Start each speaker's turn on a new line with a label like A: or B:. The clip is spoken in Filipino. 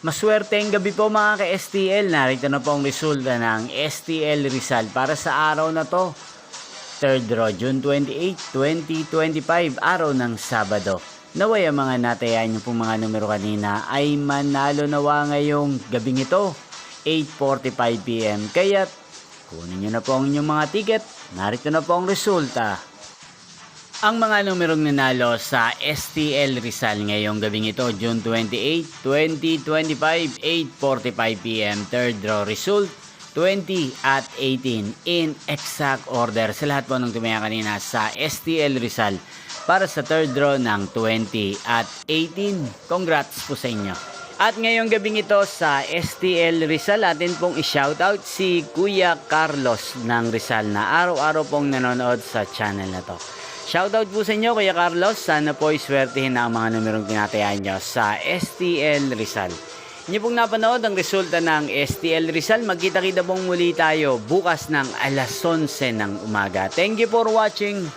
A: Maswerteng gabi po mga ka-STL. Narito na po ang resulta ng STL Rizal para sa araw na to. 3rd draw, June 28, 2025, araw ng Sabado. Naway ang mga natayaan nyo pong mga numero kanina ay manalo nawa ngayong gabing ito, 8:45 PM. Kaya kunin nyo na po ang inyong mga ticket. Narito na po ang resulta. Ang mga numerong nanalo sa STL Rizal ngayong gabing ito, June 28, 2025, 8:45 PM. 3rd draw result, 20 at 18 in exact order sa lahat po ng tumaya kanina sa STL Rizal para sa 3rd draw ng 20 at 18. Congrats po sa inyo. At ngayong gabing ito sa STL Rizal, atin pong i-shoutout si Kuya Carlos ng Rizal na araw-araw pong nanonood sa channel na to. Shoutout po sa inyo Kuya Carlos, sana po iswertihin na ang mga numerong tinatayaan nyo sa STL Rizal. Inyo pong napanood ang resulta ng STL Rizal. Magkita-kita pong muli tayo bukas ng alas 11 ng umaga. Thank you for watching.